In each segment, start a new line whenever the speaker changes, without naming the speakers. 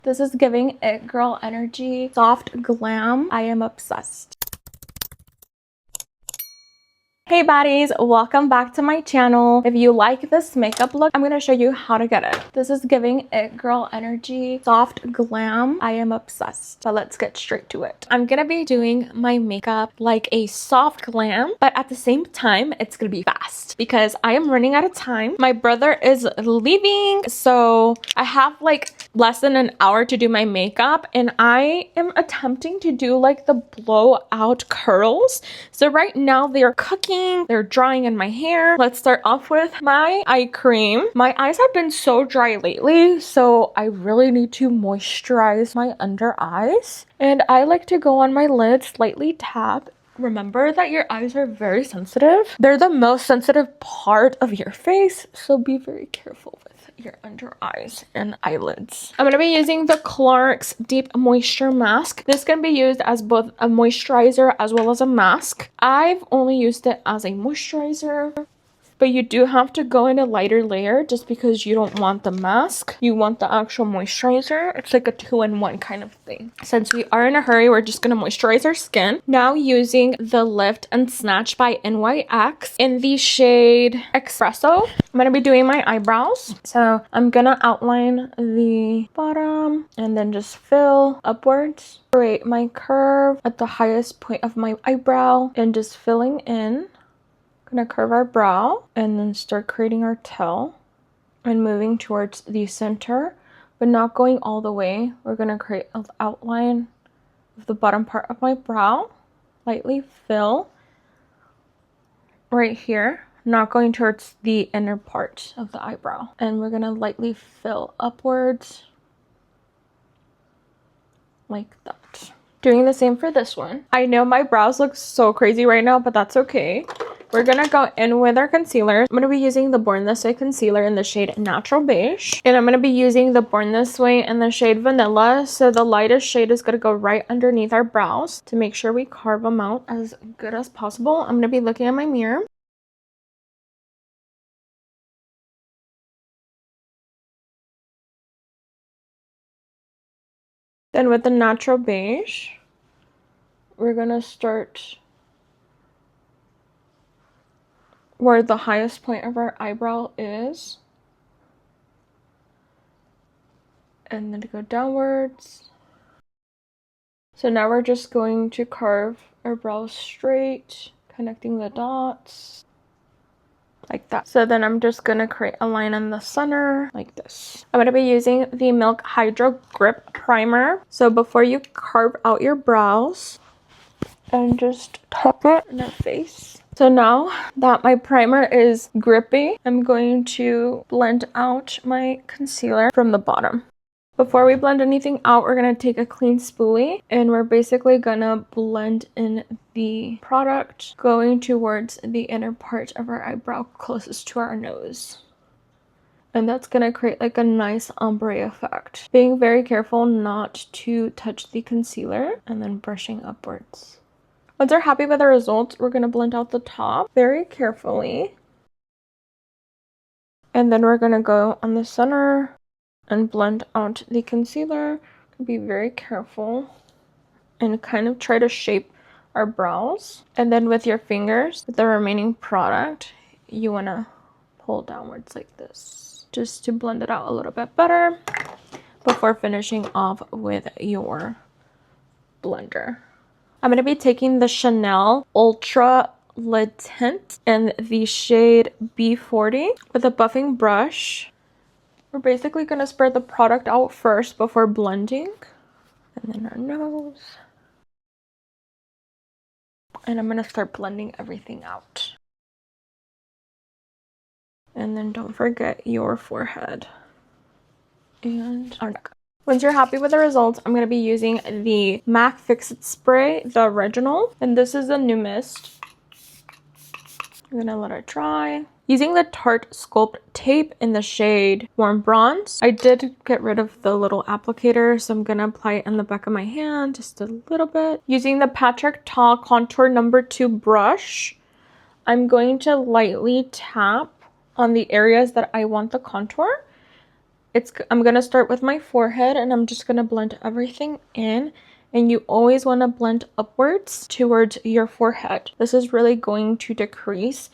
This is giving it girl energy. Soft glam. I am obsessed. Hey baddies, welcome back to my channel. If you like this makeup look, I'm gonna show you how to get it. This is giving it girl energy. Soft glam. I am obsessed. So let's get straight to it. I'm gonna be doing my makeup like a soft glam, but at the same time, it's gonna be fast because I am running out of time. My brother is leaving, so I have like less than an hour to do my makeup, and I am attempting to do like the blowout curls. So right now they're cooking, they're drying in my hair. Let's start off with my eye cream. My eyes have been so dry lately, so I really need to moisturize my under eyes. And I like to go on my lid, slightly tap. Remember that your eyes are very sensitive. They're the most sensitive part of your face, so be very careful with your under eyes and eyelids. I'm going to be using the Clarks Deep Moisture Mask. This can be used as both a moisturizer as well as a mask. I've only used it as a moisturizer, but you do have to go in a lighter layer just because you don't want the mask. You want the actual moisturizer. It's like a 2-in-1 kind of thing. Since we are in a hurry, we're just going to moisturize our skin. Now using the Lift and Snatch by NYX in the shade Espresso. I'm going to be doing my eyebrows. So I'm going to outline the bottom and then just fill upwards. Create my curve at the highest point of my eyebrow and just filling in. Gonna curve our brow and then start creating our tail and moving towards the center, but not going all the way. We're gonna create an outline of the bottom part of my brow, lightly fill right here, not going towards the inner part of the eyebrow. And we're gonna lightly fill upwards like that. Doing the same for this one. I know my brows look so crazy right now, but that's okay. We're gonna go in with our concealer. I'm gonna be using the Born This Way concealer in the shade Natural Beige. And I'm gonna be using the Born This Way in the shade Vanilla. So the lightest shade is gonna go right underneath our brows to make sure we carve them out as good as possible. I'm gonna be looking at my mirror. Then with the Natural Beige, we're gonna start where the highest point of our eyebrow is, and then to go downwards. So now we're just going to carve our brows straight, connecting the dots like that. So then I'm just gonna create a line in the center like this. I'm gonna be using the Milk Hydro Grip Primer. So before you carve out your brows, and just tap it in our face. So now that my primer is grippy, I'm going to blend out my concealer from the bottom. Before we blend anything out, we're going to take a clean spoolie and we're basically going to blend in the product going towards the inner part of our eyebrow closest to our nose. And that's going to create like a nice ombre effect. Being very careful not to touch the concealer and then brushing upwards. Once we're happy with the results, we're going to blend out the top very carefully. And then we're going to go on the center and blend out the concealer. Be very careful and kind of try to shape our brows. And then with your fingers, with the remaining product, you want to pull downwards like this, just to blend it out a little bit better before finishing off with your blender. I'm going to be taking the Chanel Ultra Lid Tint in the shade B40 with a buffing brush. We're basically going to spread the product out first before blending. And then our nose. And I'm going to start blending everything out. And then don't forget your forehead and our neck. Once you're happy with the results, I'm going to be using the MAC Fix-It Spray, the original. And this is the new mist. I'm going to let it dry. Using the Tarte Sculpt Tape in the shade Warm Bronze. I did get rid of the little applicator, so I'm going to apply it in the back of my hand just a little bit. Using the Patrick Ta Contour No. 2 brush, I'm going to lightly tap on the areas that I want the contour. I'm gonna start with my forehead and I'm just gonna blend everything in. And you always want to blend upwards towards your forehead. This is really going to decrease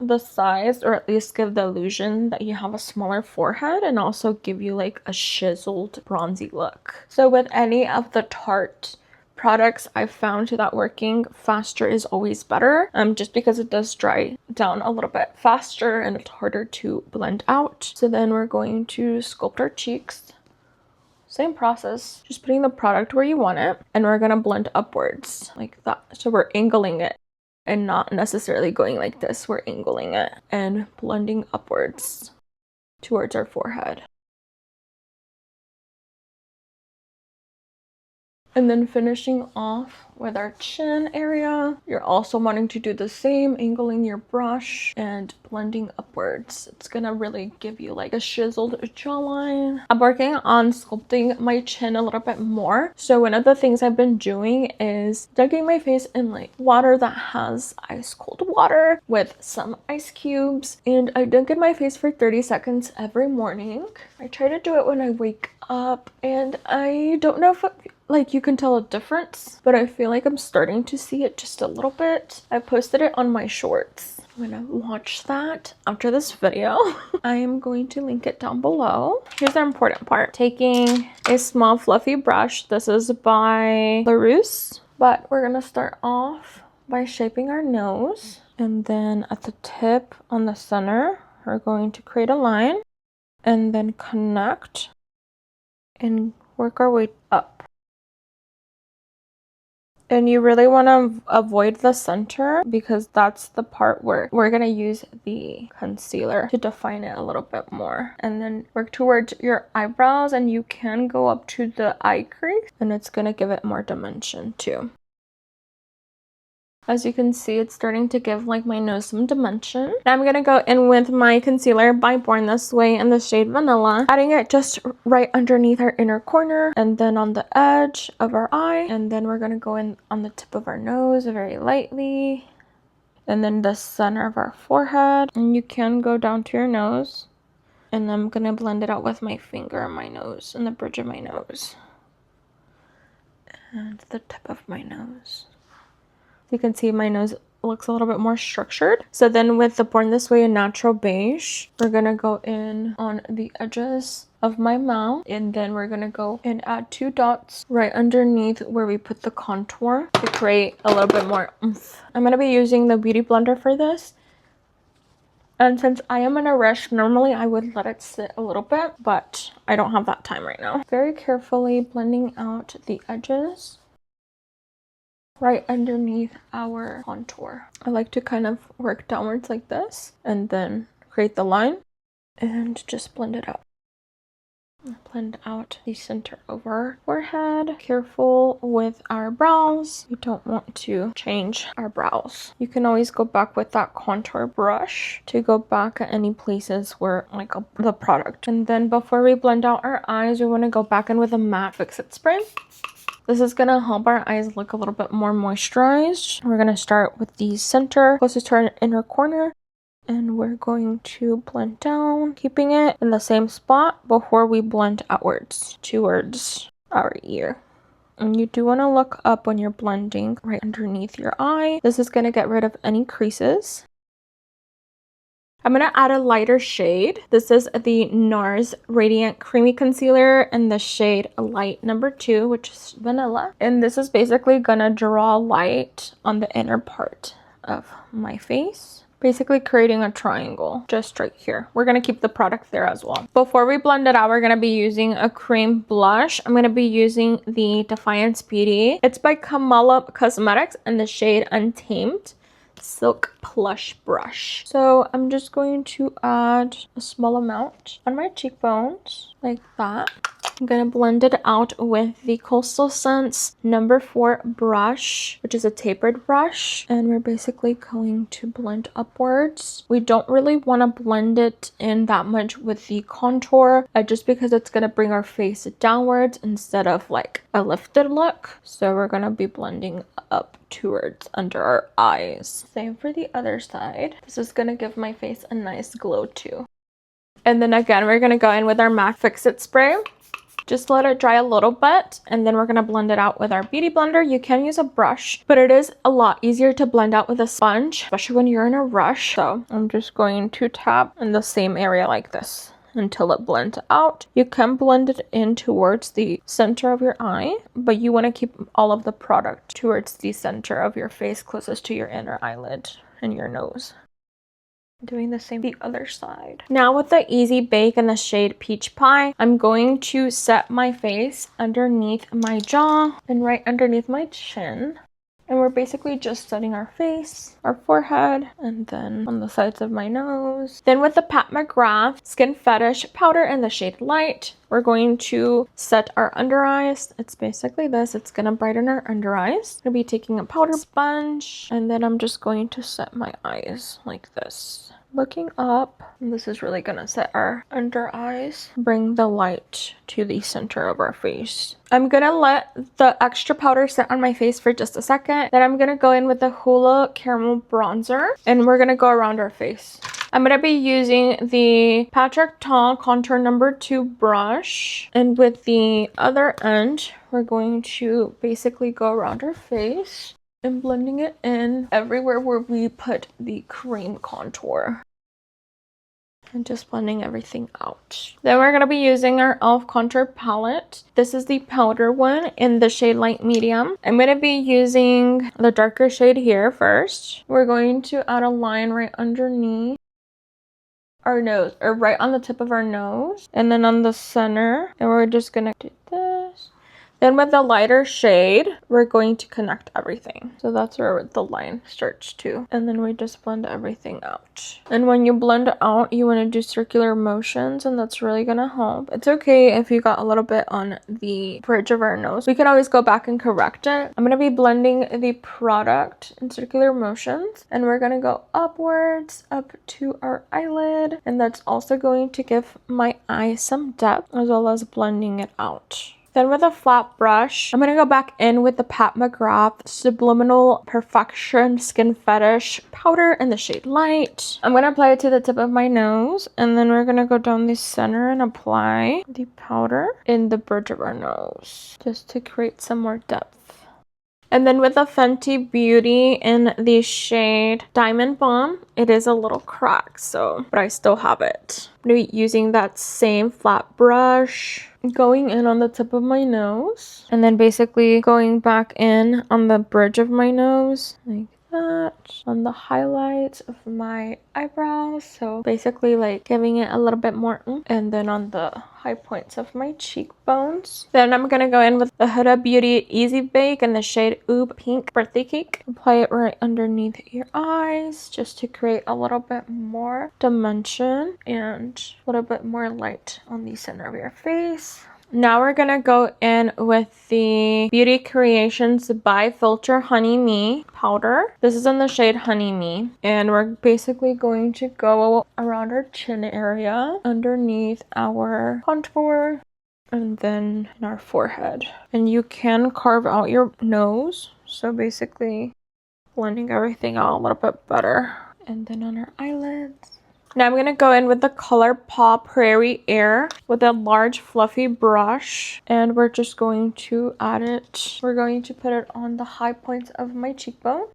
the size, or at least give the illusion that you have a smaller forehead, and also give you like a chiseled bronzy look. So with any of the Tarte products, I've found that working faster is always better, just because it does dry down a little bit faster and it's harder to blend out. So then we're going to sculpt our cheeks. Same process, just putting the product where you want it, and we're gonna blend upwards like that. So we're angling it and not necessarily going like this. We're angling it and blending upwards towards our forehead. And then finishing off with our chin area. You're also wanting to do the same, angling your brush and blending upwards. It's gonna really give you like a chiseled jawline. I'm working on sculpting my chin a little bit more. So one of the things I've been doing is dunking my face in like water that has ice cold water with some ice cubes. And I dunk in my face for 30 seconds every morning. I try to do it when I wake up, and I don't know if like you can tell a difference, but I feel like I'm starting to see it just a little bit. I posted it on my shorts. I'm gonna watch that after this video. I am going to link it down below. Here's the important part. Taking a small fluffy brush. This is by LaRousse, but we're gonna start off by shaping our nose, and then at the tip on the center, we're going to create a line and then connect and work our way up. And you really want to avoid the center, because that's the part where we're going to use the concealer to define it a little bit more. And then work towards your eyebrows, and you can go up to the eye crease, and it's going to give it more dimension too. As you can see, it's starting to give like my nose some dimension. Now I'm gonna go in with my concealer by Born This Way in the shade Vanilla, adding it just right underneath our inner corner and then on the edge of our eye. And then we're gonna go in on the tip of our nose very lightly, and then the center of our forehead. And you can go down to your nose. And I'm gonna blend it out with my finger on my nose and the bridge of my nose and the tip of my nose. You can see my nose looks a little bit more structured. So then with the Born This Way in Natural Beige, we're gonna go in on the edges of my mouth, and then we're gonna go and add 2 dots right underneath where we put the contour to create a little bit more oomph. I'm gonna be using the Beauty Blender for this. And since I am in a rush, normally I would let it sit a little bit, but I don't have that time right now. Very carefully blending out the edges right underneath our contour. I like to kind of work downwards like this and then create the line and just blend it out. Blend out the center of our forehead. Careful with our brows. We don't want to change our brows. You can always go back with that contour brush to go back at any places where like the product. And then before we blend out our eyes, we want to go back in with a matte Fix-It spray. This is going to help our eyes look a little bit more moisturized. We're going to start with the center, closest to our inner corner. And we're going to blend down, keeping it in the same spot before we blend outwards towards our ear. And you do want to look up when you're blending right underneath your eye. This is going to get rid of any creases. I'm going to add a lighter shade. This is the NARS Radiant Creamy Concealer in the shade Light number 2, which is Vanilla. And this is basically going to draw light on the inner part of my face, basically creating a triangle just right here. We're going to keep the product there as well. Before we blend it out, we're going to be using a cream blush. I'm going to be using the Defiance Beauty. It's by Kamala Cosmetics in the shade Untamed Silk Plush Brush. So I'm just going to add a small amount on my cheekbones like that. I'm going to blend it out with the Coastal Scents number 4 brush, which is a tapered brush. And we're basically going to blend upwards. We don't really want to blend it in that much with the contour, just because it's going to bring our face downwards instead of like a lifted look. So we're going to be blending up towards under our eyes. Same for the other side. This is going to give my face a nice glow too. And then again, we're gonna go in with our MAC Fix-It spray. Just let it dry a little bit, and then we're gonna blend it out with our beauty blender. You can use a brush, but it is a lot easier to blend out with a sponge, especially when you're in a rush. So I'm just going to tap in the same area like this until it blends out. You can blend it in towards the center of your eye, but you want to keep all of the product towards the center of your face, closest to your inner eyelid and your nose. Doing the same the other side. Now with the Easy Bake in the shade Peach Pie, I'm going to set my face underneath my jaw and right underneath my chin. And we're basically just setting our face, our forehead, and then on the sides of my nose. Then with the Pat McGrath Skin Fetish powder in the shade Light, we're going to set our under eyes. It's basically this. It's going to brighten our under eyes. I'm going to be taking a powder sponge, and then I'm just going to set my eyes like this. Looking up, and this is really gonna set our under eyes. Bring the light to the center of our face. I'm gonna let the extra powder sit on my face for just a second. Then I'm gonna go in with the Hoola Caramel Bronzer, and we're gonna go around our face. I'm gonna be using the Patrick Ta Contour number 2 brush, and with the other end, we're going to basically go around our face and blending it in everywhere where we put the cream contour. And just blending everything out. Then we're going to be using our e.l.f. contour palette. This is the powder one in the shade Light Medium. I'm going to be using the darker shade here first. We're going to add a line right underneath our nose, or right on the tip of our nose, and then on the center. And we're just going to do this. Then with the lighter shade, we're going to connect everything. So that's where the line starts to. And then we just blend everything out. And when you blend out, you want to do circular motions, and that's really going to help. It's okay if you got a little bit on the bridge of our nose. We can always go back and correct it. I'm going to be blending the product in circular motions, and we're going to go upwards up to our eyelid. And that's also going to give my eye some depth, as well as blending it out. Then with a flat brush, I'm going to go back in with the Pat McGrath Subliminal Perfection Skin Fetish powder in the shade Light. I'm going to apply it to the tip of my nose, and then we're going to go down the center and apply the powder in the bridge of our nose, just to create some more depth. And then with the Fenty Beauty in the shade Diamond Bomb, it is a little cracked, but I still have it. I'm going to be using that same flat brush, going in on the tip of my nose, and then basically going back in on the bridge of my nose, like that, on the highlights of my eyebrows. So basically like giving it a little bit more and then on the high points of my cheekbones. Then I'm gonna go in with the Huda Beauty Easy Bake in the shade Oob Pink Birthday Cake. Apply it right underneath your eyes, just to create a little bit more dimension and a little bit more light on the center of your face. Now we're gonna go in with the Beauty Creations by Filter Honey Me powder. This is in the shade Honey Me, and we're basically going to go around our chin area, underneath our contour, and then in our forehead. And you can carve out your nose, so basically blending everything out a little bit better. And then on our eyelids. Now I'm going to go in with the ColourPop Prairie Air with a large fluffy brush, and we're just going to add it. We're going to put it on the high points of my cheekbone,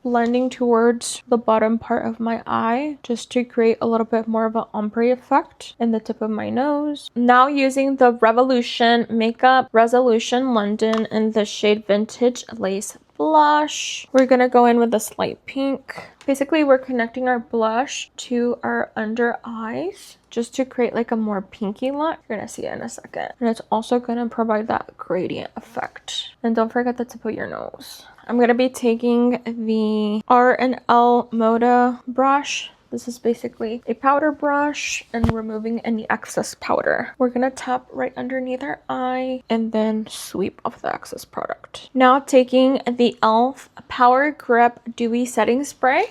blending towards the bottom part of my eye, just to create a little bit more of an ombre effect in the tip of my nose. Now using the Revolution Makeup Resolution London in the shade Vintage Lace Blush, we're gonna go in with this light pink. Basically, we're connecting our blush to our under eyes, just to create like a more pinky look. You're gonna see it in a second. And it's also gonna provide that gradient effect. And don't forget the tip of your nose. I'm gonna be taking the R&L Moda brush. This is basically a powder brush, and removing any excess powder. We're gonna tap right underneath our eye and then sweep off the excess product. Now taking the e.l.f. Power Grip Dewy Setting Spray.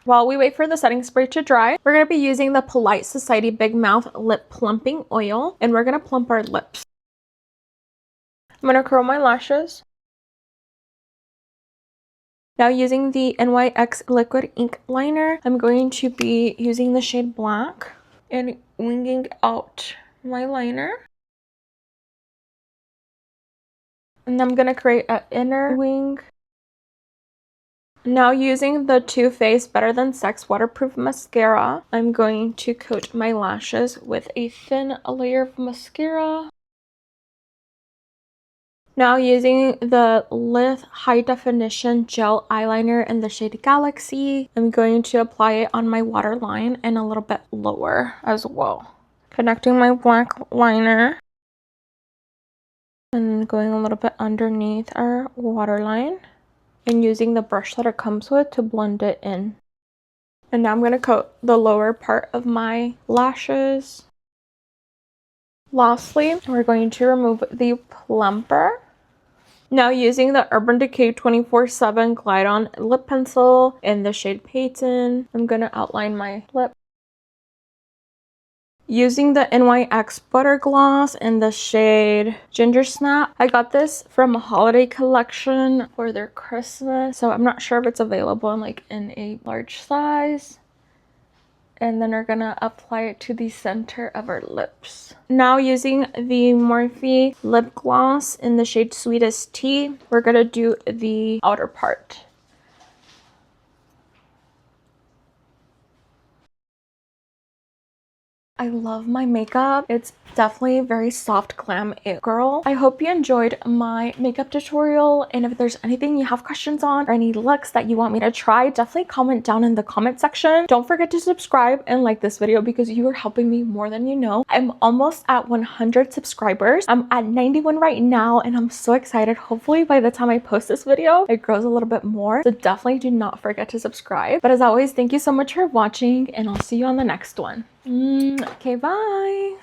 While we wait for the setting spray to dry, we're going to be using the Polite Society Big Mouth Lip Plumping Oil, and we're going to plump our lips. I'm going to curl my lashes. Now using the NYX liquid ink liner, I'm going to be using the shade black and winging out my liner. And I'm going to create an inner wing. Now using the Too Faced Better Than Sex waterproof mascara, I'm going to coat my lashes with a thin layer of mascara. Now using the Lith High Definition Gel Eyeliner in the shade Galaxy, I'm going to apply it on my waterline and a little bit lower as well. Connecting my black liner and going a little bit underneath our waterline and using the brush that it comes with to blend it in. And now I'm going to coat the lower part of my lashes. Lastly, we're going to remove the plumper. Now using the Urban Decay 24/7 Glide On Lip Pencil in the shade Peyton, I'm going to outline my lip. Using the NYX Butter Gloss in the shade Ginger Snap. I got this from a holiday collection for their Christmas, so I'm not sure if it's available in a large size. And then we're gonna apply it to the center of our lips. Now using the Morphe lip gloss in the shade Sweetest Tea, we're gonna do the outer part. I love my makeup. It's definitely very soft glam it girl. I hope you enjoyed my makeup tutorial, and if there's anything you have questions on or any looks that you want me to try, definitely comment down in the comment section. Don't forget to subscribe and like this video because you are helping me more than you know. I'm almost at 100 subscribers. I'm at 91 right now and I'm so excited. Hopefully by the time I post this video it grows a little bit more, so definitely do not forget to subscribe. But as always, thank you so much for watching and I'll see you on the next one. Okay, bye.